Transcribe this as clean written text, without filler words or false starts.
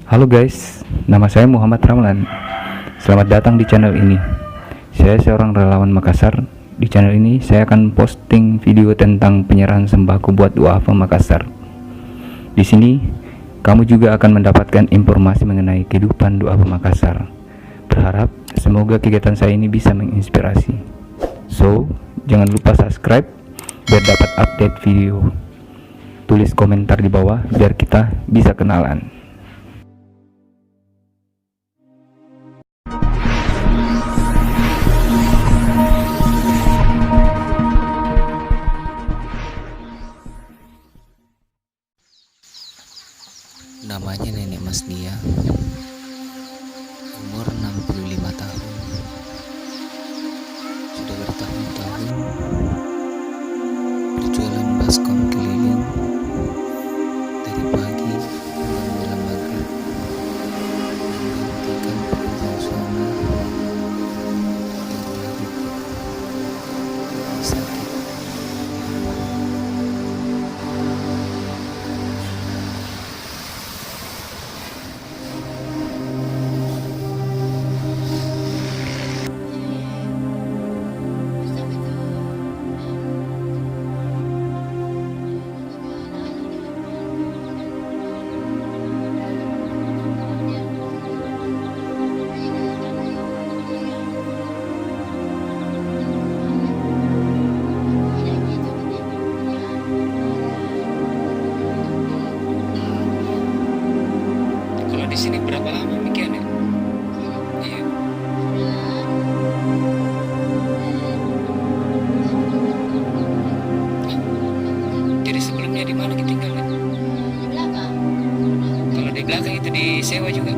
Halo guys, nama saya Muhammad Ramlan. Selamat datang di channel ini. Saya seorang relawan Makassar. Di channel ini saya akan posting video tentang penyerahan sembako buat duafa Makassar. Di sini kamu juga akan mendapatkan informasi mengenai kehidupan duafa Makassar. Berharap semoga kegiatan saya ini bisa menginspirasi. So, jangan lupa subscribe biar dapat update video. Tulis komentar di bawah biar kita bisa kenalan. Namanya Nenek Mas Dia, umur 65 tahun, sudah bertahun-tahun berjualan baskom keliling dari pagi hingga menjelang maghrib, menggantikan pekerjaan suami yang lagi sakit. Di sini berapa lama mikiannya? Iya. Jadi sebelumnya di mana kita tinggalnya? Di belakang. Kalau di belakang itu disewa juga?